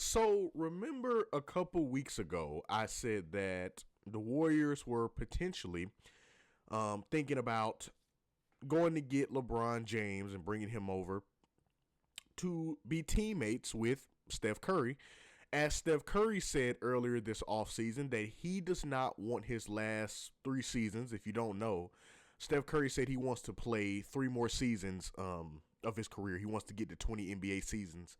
So remember a couple weeks ago, I said that the Warriors were potentially thinking about going to get LeBron James and bringing him over to be teammates with Steph Curry. As Steph Curry said earlier this offseason that he does not want his last 3 seasons. If you don't know, Steph Curry said he wants to play 3 more seasons of his career. He wants to get to 20 NBA seasons.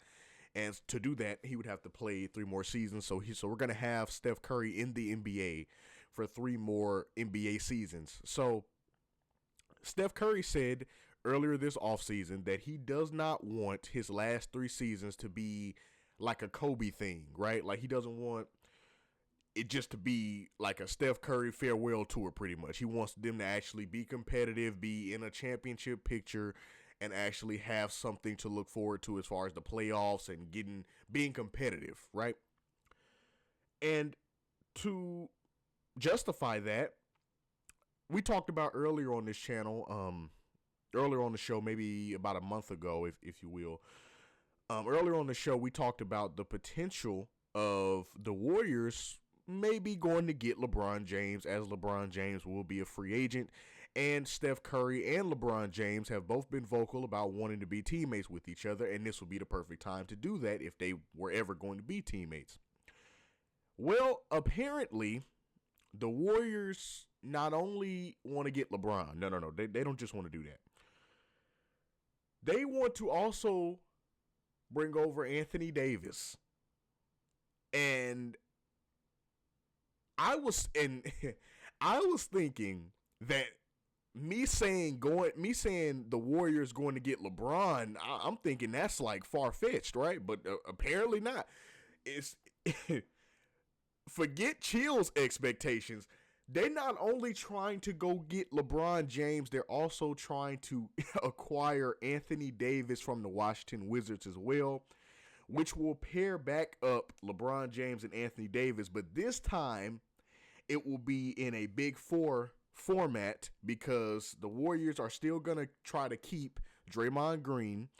And to do that, he would have to play 3 more seasons. So we're going to have Steph Curry in the NBA for 3 more NBA seasons. So Steph Curry said earlier this offseason that he does not want his last 3 seasons to be like a Kobe thing, right? Like he doesn't want it just to be like a Steph Curry farewell tour pretty much. He wants them to actually be competitive, be in a championship picture, and actually have something to look forward to as far as the playoffs and being competitive, right? And to justify that, we talked about earlier on this channel, earlier on the show, maybe about a month ago, if you will. Earlier on the show, we talked about the potential of the Warriors maybe going to get LeBron James, as LeBron James will be a free agent, and Steph Curry and LeBron James have both been vocal about wanting to be teammates with each other, and this would be the perfect time to do that if they were ever going to be teammates. Well, apparently, the Warriors not only want to get LeBron, no, they don't just want to do that. They want to also bring over Anthony Davis. And I was thinking that me saying the Warriors going to get LeBron, I'm thinking that's like far-fetched, right? But apparently not. It's forget Chill's expectations. They're not only trying to go get LeBron James, they're also trying to acquire Anthony Davis from the Washington Wizards as well, which will pair back up LeBron James and Anthony Davis. But this time, it will be in a Big Four format because the Warriors are still going to try to keep Draymond Green.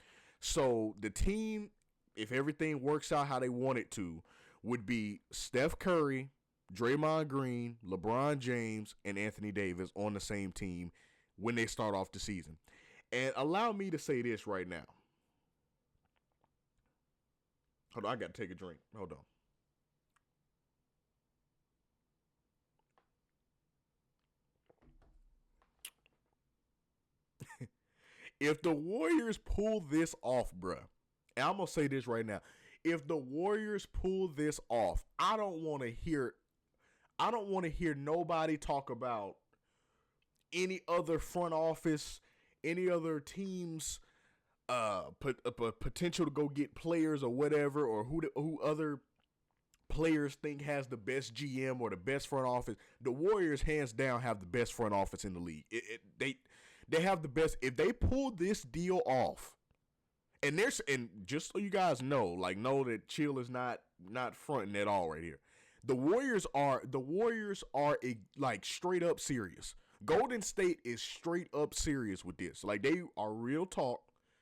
So the team, if everything works out how they want it to, would be Steph Curry, Draymond Green, LeBron James, and Anthony Davis on the same team when they start off the season. And allow me to say this right now. Hold on, I got to take a drink. Hold on. If the Warriors pull this off, bruh, and I'm going to say this right now. If the Warriors pull this off, I don't want to hear nobody talk about any other front office, any other teams, potential to go get players or whatever, or who other players think has the best GM or the best front office. The Warriors, hands down, have the best front office in the league. They have the best. If they pull this deal off, and just so you guys know that Chill is not fronting at all right here. The Warriors are like straight up serious. Golden State is straight up serious with this. Like, they are real talk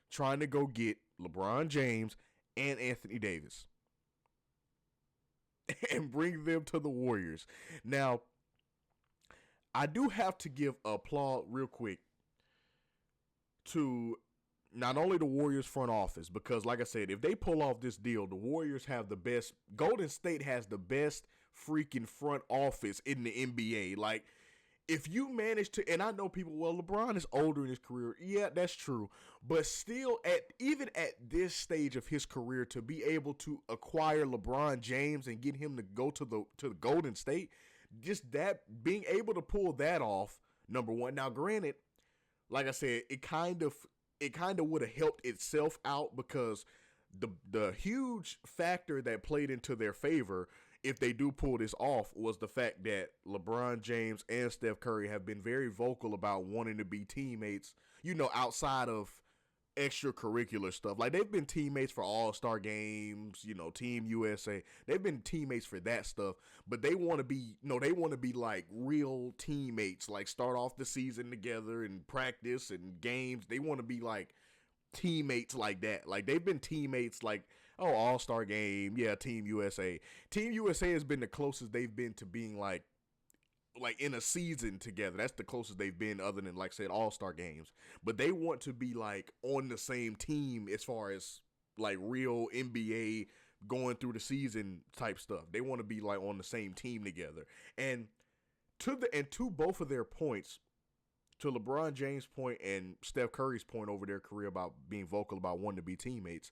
trying to go get LeBron James and Anthony Davis and bring them to the Warriors. Now, I do have to give applause real quick to not only the Warriors front office, because like I said, if they pull off this deal, the Warriors have the best. Golden State has the best freaking front office in the NBA. Like, if you manage to, and I know people, well, LeBron is older in his career. Yeah, that's true. But still, even at this stage of his career, to be able to acquire LeBron James and get him to go to the Golden State, just that, being able to pull that off, number one. Now, granted, like I said, it kind of would have helped itself out, because the huge factor that played into their favor, if they do pull this off, was the fact that LeBron James and Steph Curry have been very vocal about wanting to be teammates, outside of extracurricular stuff. Like, they've been teammates for All-Star games, Team USA. They've been teammates for that stuff, but they want to be like real teammates, like start off the season together and practice and games. They want to be like teammates like that. Like, they've been teammates. Like, Oh, All-Star game. Yeah, Team USA. Team USA has been the closest they've been to being like in a season together. That's the closest they've been other than, like I said, All-Star games. But they want to be like on the same team as far as like real NBA going through the season type stuff. They want to be like on the same team together. And to both of their points, to LeBron James' point and Steph Curry's point over their career about being vocal about wanting to be teammates,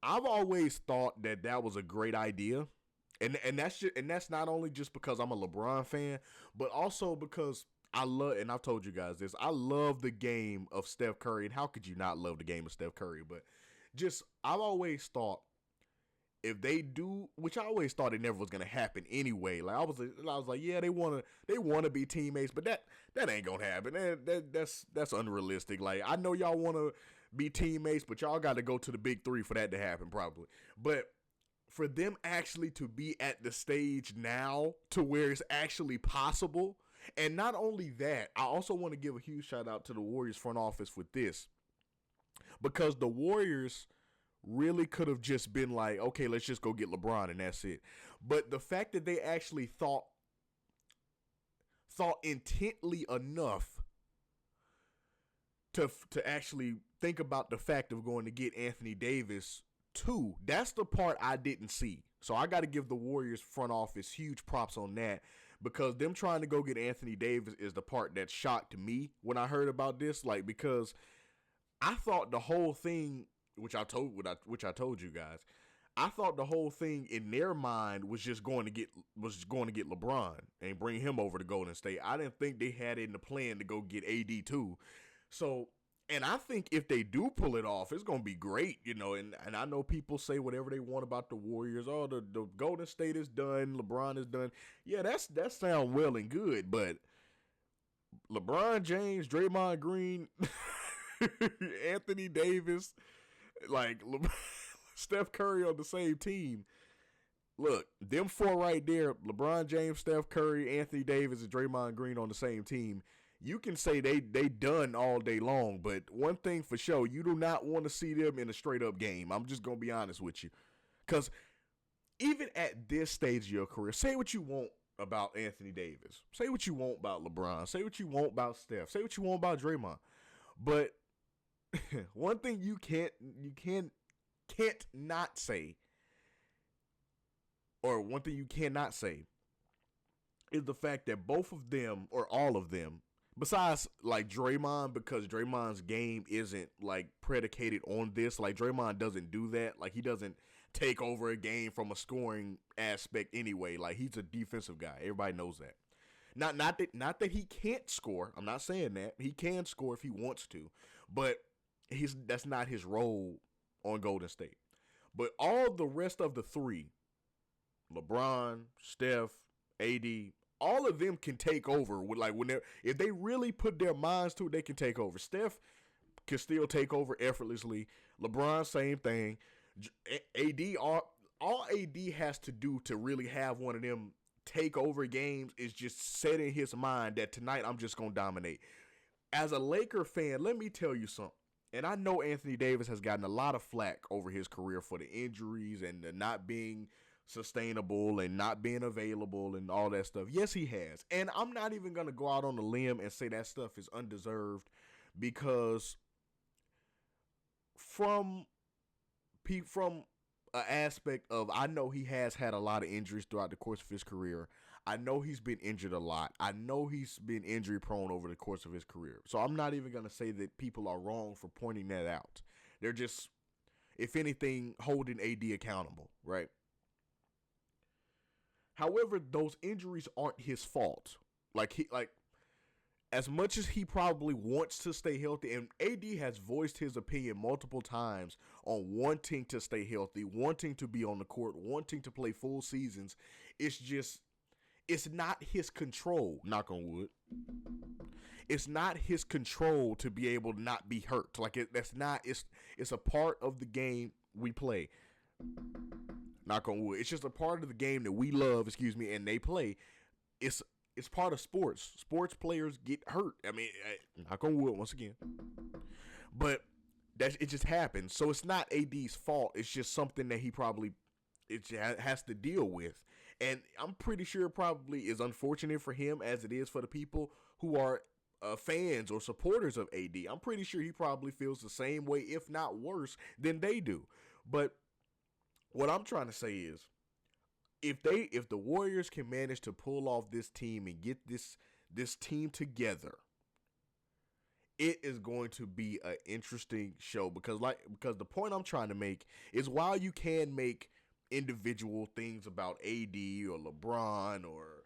I've always thought that was a great idea. And that's not only just because I'm a LeBron fan, but also because I love, and I've told you guys this, I love the game of Steph Curry. And how could you not love the game of Steph Curry? But just, I've always thought if they do, which I always thought it never was gonna happen anyway. Like I was like, yeah, they wanna be teammates, but that ain't gonna happen. That's unrealistic. Like I know y'all wanna be teammates, but y'all got to go to the big three for that to happen, probably. But for them actually to be at the stage now to where it's actually possible, and not only that, I also want to give a huge shout out to the Warriors front office with this, because the Warriors really could have just been like, okay, let's just go get LeBron and that's it. But the fact that they actually thought intently enough to actually think about the fact of going to get Anthony Davis too, that's the part I didn't see. So I got to give the Warriors front office huge props on that, because them trying to go get Anthony Davis is the part that shocked me when I heard about this. Like, because I thought the whole thing, which I told you guys, I thought the whole thing in their mind was just going to get LeBron and bring him over to Golden State. I didn't think they had it in the plan to go get AD too. So, and I think if they do pull it off, it's going to be great, you know, and I know people say whatever they want about the Warriors. Oh, the Golden State is done, LeBron is done. Yeah, that sounds well and good, but LeBron James, Draymond Green, Anthony Davis, like Steph Curry on the same team. Look, them four right there, LeBron James, Steph Curry, Anthony Davis, and Draymond Green on the same team. You can say they done all day long, but one thing for sure, you do not want to see them in a straight-up game. I'm just going to be honest with you. Because even at this stage of your career, say what you want about Anthony Davis. Say what you want about LeBron. Say what you want about Steph. Say what you want about Draymond. But one thing you can't not say, or one thing you cannot say, is the fact that both of them, or all of them, besides like Draymond, because Draymond's game isn't like predicated on this. Like Draymond doesn't do that. Like he doesn't take over a game from a scoring aspect anyway. Like he's a defensive guy. Everybody knows that. Not that he can't score. I'm not saying that. He can score if he wants to, but that's not his role on Golden State. But all the rest of the three, LeBron, Steph, AD, all of them can take over. If they really put their minds to it, they can take over. Steph can still take over effortlessly. LeBron, same thing. AD, all AD has to do to really have one of them take over games is just set in his mind that tonight I'm just going to dominate. As a Laker fan, let me tell you something. And I know Anthony Davis has gotten a lot of flack over his career for the injuries and the not being sustainable and not being available and all that stuff. Yes, he has. And I'm not even going to go out on a limb and say that stuff is undeserved, because from an aspect of, I know he has had a lot of injuries throughout the course of his career. I know he's been injured a lot. I know he's been injury prone over the course of his career. So I'm not even going to say that people are wrong for pointing that out. They're just, if anything, holding AD accountable, right? However, those injuries aren't his fault. Like as much as he probably wants to stay healthy, and AD has voiced his opinion multiple times on wanting to stay healthy, wanting to be on the court, wanting to play full seasons, it's not his control, knock on wood. It's not his control to be able to not be hurt. It's a part of the game we play. Knock on wood. It's just a part of the game that we love, and they play. It's part of sports. Sports players get hurt. I mean, knock on wood once again. But That it just happens. So it's not AD's fault. It's just something that he probably has to deal with. And I'm pretty sure it probably is unfortunate for him as it is for the people who are fans or supporters of AD. I'm pretty sure he probably feels the same way, if not worse, than they do. But what I'm trying to say is, if the Warriors can manage to pull off this team and get this team together, it is going to be an interesting show because the point I'm trying to make is, while you can make individual things about AD or LeBron or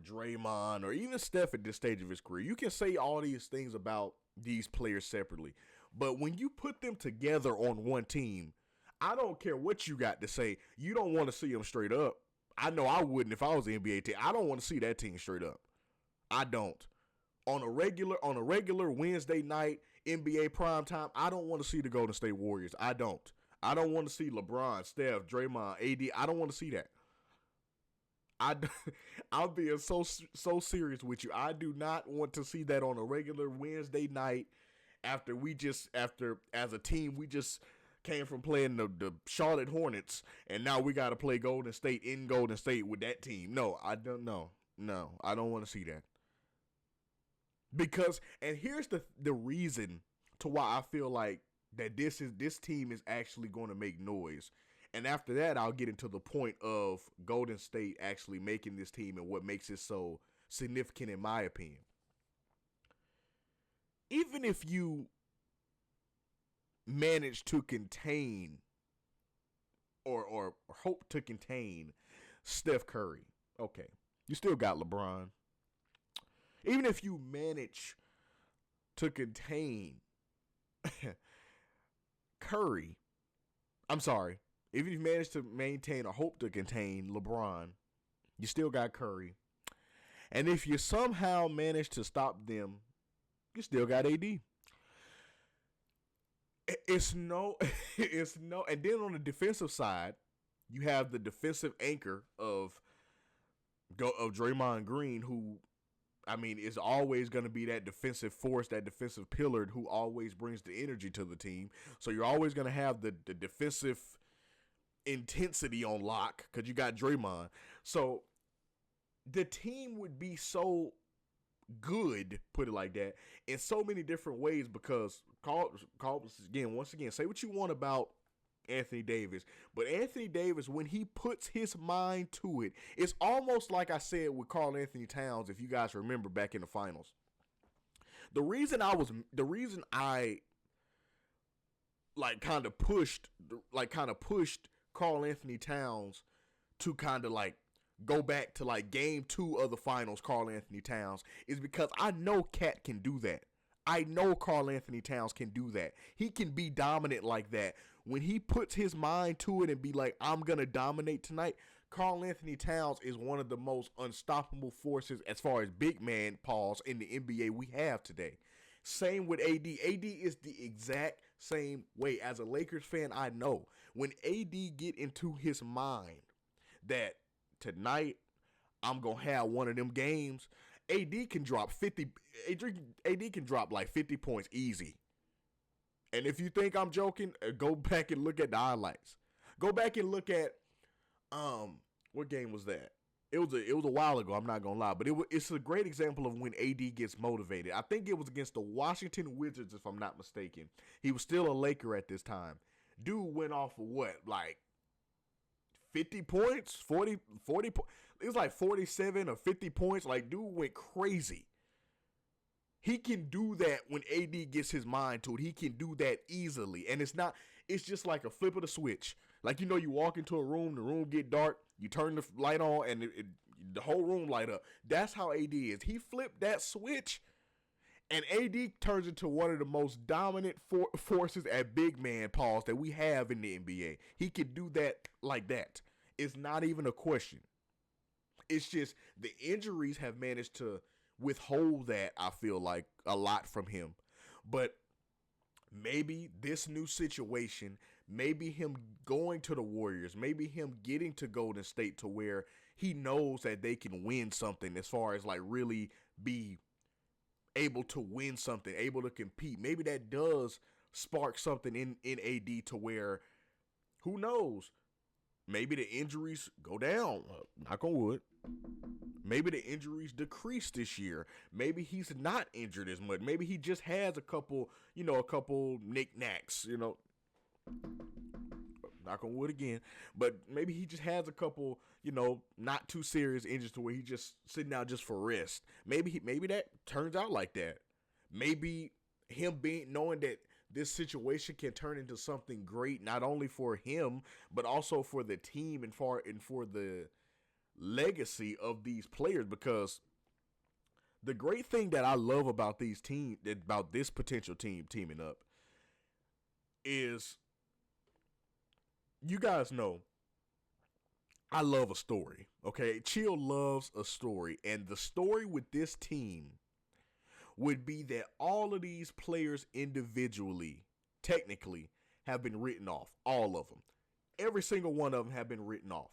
Draymond or even Steph at this stage of his career, you can say all these things about these players separately. But when you put them together on one team, I don't care what you got to say. You don't want to see them straight up. I know I wouldn't if I was the NBA team. I don't want to see that team straight up. I don't. On a regular Wednesday night NBA primetime, I don't want to see the Golden State Warriors. I don't. I don't want to see LeBron, Steph, Draymond, AD. I don't want to see that. I'm being so serious with you. I do not want to see that on a regular Wednesday night after as a team we just came from playing the Charlotte Hornets and now we got to play Golden State in Golden State with that team. No, I don't know. No, I don't want to see that. Because, and here's the reason to why I feel like that this team is actually going to make noise. And after that, I'll get into the point of Golden State actually making this team and what makes it so significant in my opinion. Even if you manage to contain or hope to contain Steph Curry, okay, you still got LeBron. Even if you manage to contain Curry, I'm sorry, even if you manage to maintain or hope to contain LeBron, you still got Curry. And if you somehow manage to stop them, you still got AD. It's no, and then on the defensive side, you have the defensive anchor of Draymond Green, who, I mean, is always going to be that defensive force, that defensive pillar who always brings the energy to the team. So you're always going to have the defensive intensity on lock because you got Draymond. So the team would be so good, put it like that, in so many different ways because, once again, say what you want about Anthony Davis, but Anthony Davis, when he puts his mind to it, it's almost like I said with Karl Anthony Towns, if you guys remember back in the finals. The reason I kind of pushed Karl Anthony Towns to kind of like go back to like game 2 of the finals, Karl Anthony Towns, is because I know Cat can do that. I know Karl Anthony Towns can do that. He can be dominant like that. When he puts his mind to it and be like, I'm going to dominate tonight, Karl Anthony Towns is one of the most unstoppable forces as far as big man pause in the NBA we have today. Same with AD. AD is the exact same way. As a Lakers fan, I know when AD get into his mind that tonight I'm going to have one of them games, AD can drop like 50 points easy. And if you think I'm joking, go back and look at the highlights. Go back and look at what game was that? It was a while ago, I'm not going to lie, but it's a great example of when AD gets motivated. I think it was against the Washington Wizards, if I'm not mistaken. He was still a Laker at this time. Dude went off of what? Like 50 points? 40 points? It was like 47 or 50 points. Like, dude went crazy. He can do that when AD gets his mind to it. He can do that easily. And it's just like a flip of the switch. Like, you walk into a room, the room get dark, you turn the light on, and the whole room light up. That's how AD is. He flipped that switch, and AD turns into one of the most dominant forces at big man pause that we have in the NBA. He can do that like that. It's not even a question. It's just the injuries have managed to withhold that, I feel like, a lot from him. But maybe this new situation, maybe him going to the Warriors, maybe him getting to Golden State to where he knows that they can win something as far as like really be able to win something, able to compete. Maybe that does spark something in AD to where, who knows, maybe the injuries go down. Knock on wood. Maybe the injuries decrease this year. Maybe he's not injured as much. Maybe he just has a couple knickknacks, knock on wood again. But maybe he just has a couple, not too serious injuries to where he's just sitting out just for rest. Maybe that turns out like that. Maybe him knowing that this situation can turn into something great, not only for him, but also for the team and for the legacy of these players. Because the great thing that I love about about this potential team teaming up is, you guys know, I love a story. Okay, Chill loves a story, and the story with this team would be that all of these players individually, technically, have been written off. All of them. Every single one of them have been written off.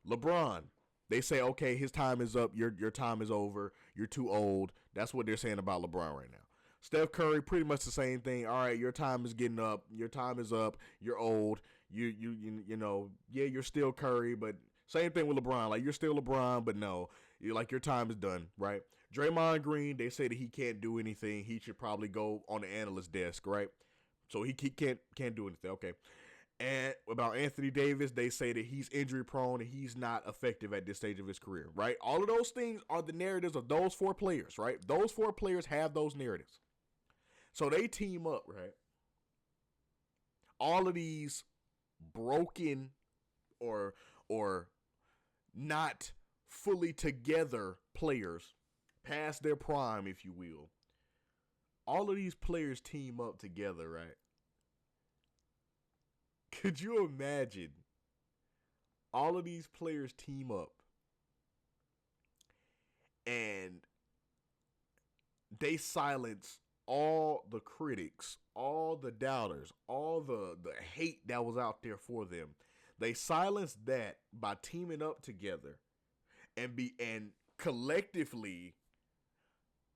LeBron, they say, okay, his time is up. Your time is over. You're too old. That's what they're saying about LeBron right now. Steph Curry, pretty much the same thing. All right, your time is getting up. Your time is up. You're old. You're still Curry, but same thing with LeBron. Like, you're still LeBron, but no, your time is done, right? Draymond Green, they say that he can't do anything. He should probably go on the analyst desk, right? So he can't do anything. Okay. And about Anthony Davis, they say that he's injury prone and he's not effective at this stage of his career, right? All of those things are the narratives of those four players, right? Those four players have those narratives. So they team up, right? All of these broken or not fully together players, past their prime, if you will. All of these players team up together, right? Could you imagine all of these players team up and they silence all the critics, all the doubters, all the hate that was out there for them? They silenced that by teaming up together and collectively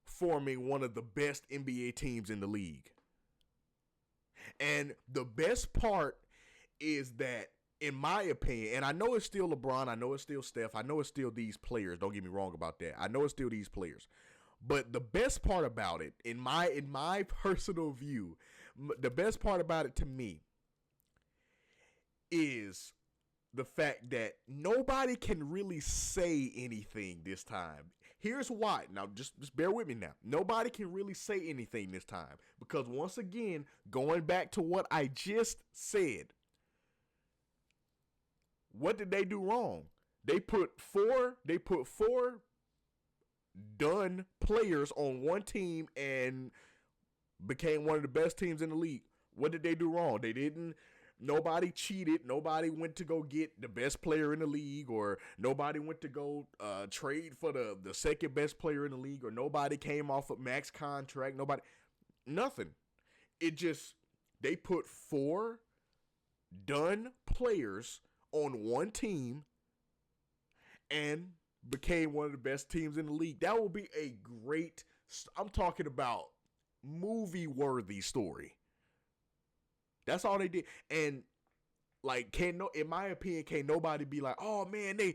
forming one of the best NBA teams in the league. And the best part is that, in my opinion, and I know it's still LeBron, I know it's still Steph, I know it's still these players, don't get me wrong about that. I know it's still these players. But the best part about it, in my personal view, the best part about it to me is the fact that nobody can really say anything this time. Here's why. Now, just bear with me now. Nobody can really say anything this time. Because once again, going back to what I just said, what did they do wrong? They put four done players on one team and became one of the best teams in the league. What did they do wrong? Nobody cheated. Nobody went to go get the best player in the league, or nobody went to go trade for the second best player in the league, or nobody came off a max contract. Nothing. They put four done players on one team and became one of the best teams in the league. That will be a great, I'm talking about movie-worthy story. That's all they did. And in my opinion, can't nobody be like, oh man, they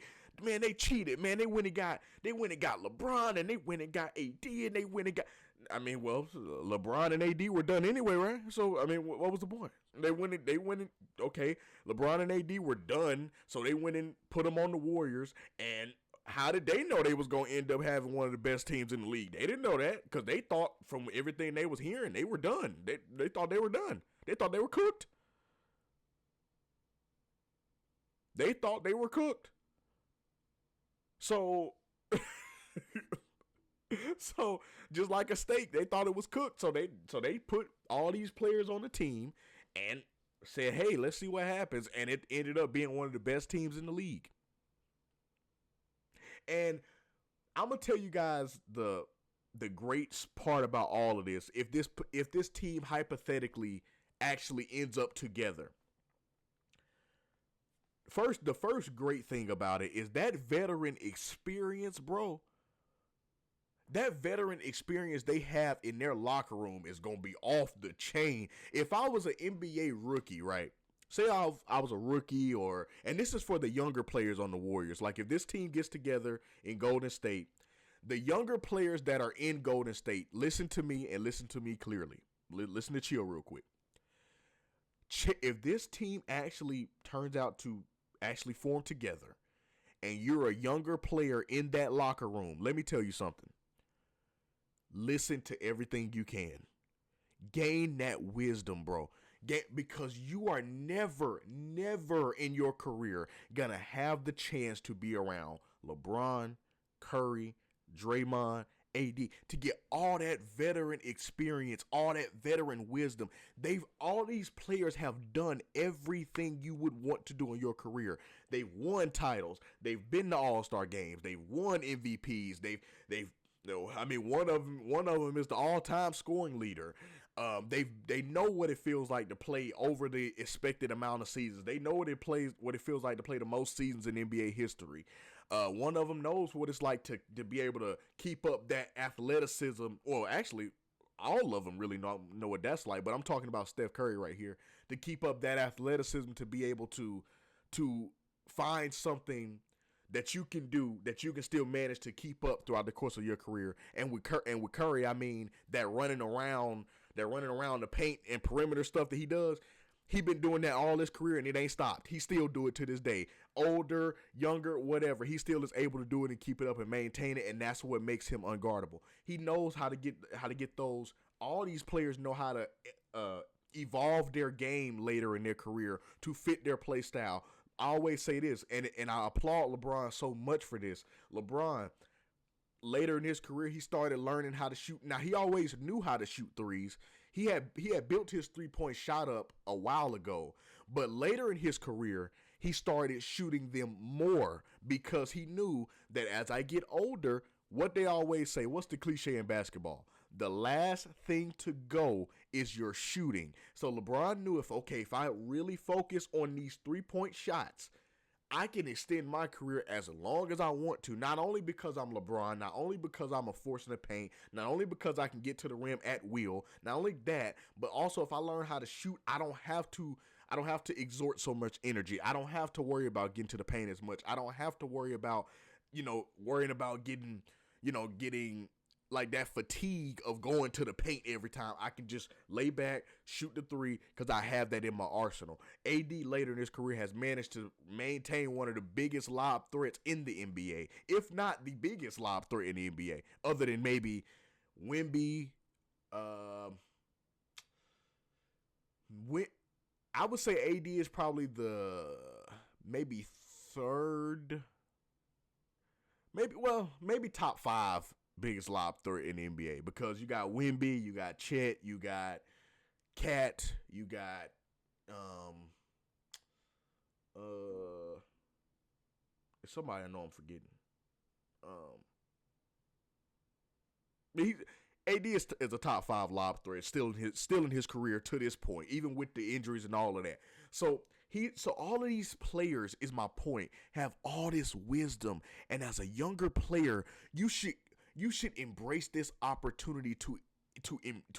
cheated, man. They went and got LeBron, and they went and got AD, and they went and got. I mean, well, LeBron and AD were done anyway, right? So I mean, what was the point? They went and okay, LeBron and AD were done, so they went and put them on the Warriors. And how did they know they was gonna end up having one of the best teams in the league? They didn't know that, because they thought, from everything they was hearing, they were done. They thought they were done. They thought they were cooked. They thought they were cooked. So, just like a steak, they thought it was cooked. So they put all these players on the team and said, hey, let's see what happens. And it ended up being one of the best teams in the league. And I'm going to tell you guys the great part about all of this. If this team hypothetically actually ends up together. The first great thing about it is that veteran experience, bro. that veteran experience they have in their locker room is going to be off the chain. If I was an NBA rookie, right? Say I was a rookie, and this is for the younger players on the Warriors. Like if this team gets together in Golden State, the younger players that are in Golden State, listen to me and listen to me clearly. Listen to Chill real quick. If this team actually turns out to actually form together and you're a younger player in that locker room, let me tell you something. Listen to everything you can. Gain that wisdom, bro. Because you are never in your career going to have the chance to be around LeBron, Curry, Draymond, AD to get all that veteran experience, all that veteran wisdom. All these players have done everything you would want to do in your career. They've won titles. They've been to All-Star games. They've won MVPs. One of them is the all-time scoring leader. They know what it feels like to play over the expected amount of seasons. They know what it feels like to play the most seasons in NBA history. One of them knows what it's like to be able to keep up that athleticism. Well, actually, all of them really know what that's like. But I'm talking about Steph Curry right here. To keep up that athleticism, to be able to find something that you can do, that you can still manage to keep up throughout the course of your career. And with Curry, I mean that running around the paint and perimeter stuff that he does. He been doing that all his career and it ain't stopped. He still do it to this day. Older, younger, whatever. He still is able to do it and keep it up and maintain it, and that's what makes him unguardable. He knows how to get those. All these players know how to evolve their game later in their career to fit their play style. I always say this, and I applaud LeBron so much for this. LeBron, later in his career, he started learning how to shoot. Now, he always knew how to shoot threes. He had built his three-point shot up a while ago, but later in his career, he started shooting them more because he knew that as I get older, what they always say, what's the cliche in basketball? The last thing to go is your shooting. So LeBron knew if I really focus on these three-point shots, I can extend my career as long as I want to, not only because I'm LeBron, not only because I'm a force in the paint, not only because I can get to the rim at will, not only that, but also if I learn how to shoot, I don't have to exert so much energy. I don't have to worry about getting to the paint as much. I don't have to worry about, worrying about getting like that fatigue of going to the paint every time. I can just lay back, shoot the three, because I have that in my arsenal. AD later in his career has managed to maintain one of the biggest lob threats in the NBA, if not the biggest lob threat in the NBA, other than maybe Wemby. I would say AD is probably the maybe third, maybe top five biggest lob threat in the NBA, because you got Wemby, you got Chet, you got Cat, you got somebody I know I'm forgetting. AD is a top five lob threat still in his career to this point, even with the injuries and all of that. So all of these players, is my point, have all this wisdom, and as a younger player, you should embrace this opportunity to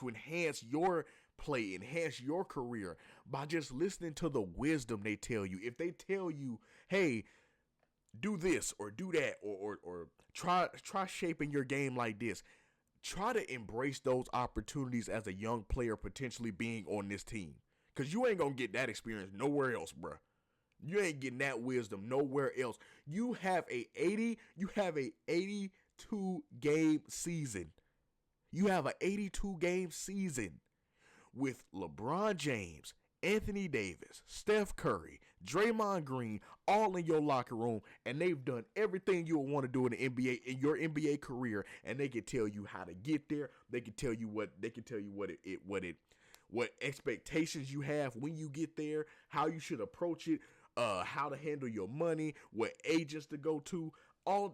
enhance your play, enhance your career by just listening to the wisdom they tell you. If they tell you, hey, do this or do that, or try shaping your game like this, try to embrace those opportunities as a young player potentially being on this team. Because you ain't going to get that experience nowhere else, bruh. You ain't getting that wisdom nowhere else. You have a 82 game season. You have an 82 game season with LeBron James, Anthony Davis, Steph Curry, Draymond Green, all in your locker room, and they've done everything you would want to do in the NBA, in your NBA career, and they can tell you how to get there. They can tell you what expectations you have when you get there, how you should approach it, how to handle your money, what agents to go to.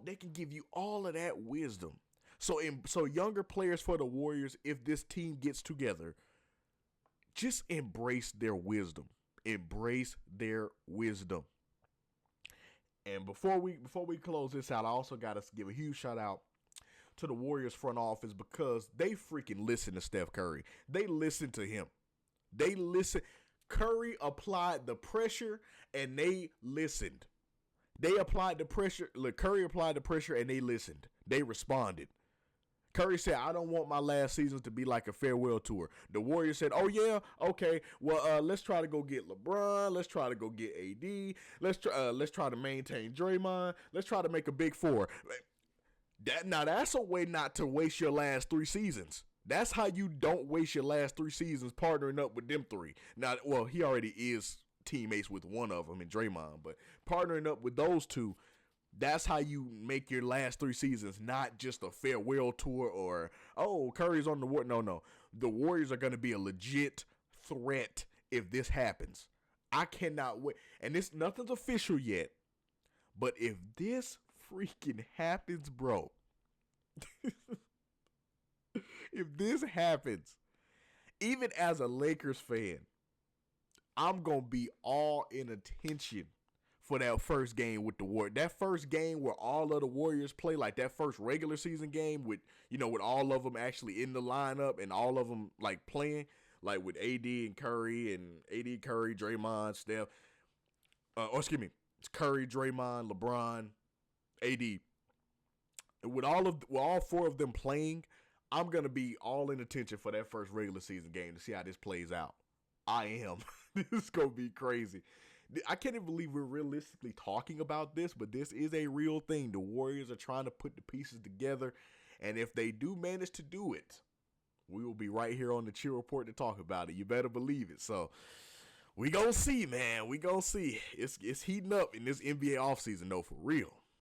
They can give you all of that wisdom. So younger players for the Warriors, if this team gets together, just embrace their wisdom. Embrace their wisdom. And before we close this out, I also got to give a huge shout out to the Warriors front office because they freaking listen to Steph Curry. They listen to him. They listen. Curry applied the pressure and they listened. They applied the pressure. Look, Curry applied the pressure and they listened. They responded. Curry said, I don't want my last season to be like a farewell tour. The Warriors said, oh, yeah, okay, well, let's try to go get LeBron. Let's try to go get AD. Let's try to maintain Draymond. Let's try to make a big four. Now, that's a way not to waste your last 3 seasons. That's how you don't waste your last 3 seasons partnering up with them 3. Now, well, he already is teammates with one of them in Draymond, but partnering up with those 2, that's how you make your last 3 seasons, not just a farewell tour or, oh, Curry's on the Warriors. No. The Warriors are going to be a legit threat if this happens. I cannot wait. And nothing's official yet. But if this freaking happens, bro, if this happens, even as a Lakers fan, I'm going to be all in attention for that first game with the Warriors. That first game where all of the Warriors play, like that first regular season game with all of them actually in the lineup and all of them like playing, like with AD and Curry, Draymond, Steph. It's Curry, Draymond, LeBron, AD. With all 4 of them playing, I'm going to be all in attention for that first regular season game to see how this plays out. I am. This is going to be crazy. I can't even believe we're realistically talking about this, but this is a real thing. The Warriors are trying to put the pieces together, and if they do manage to do it, we will be right here on the Chill Report to talk about it. You better believe it. So we gonna see, man. We gonna see. It's heating up in this NBA offseason, though, for real.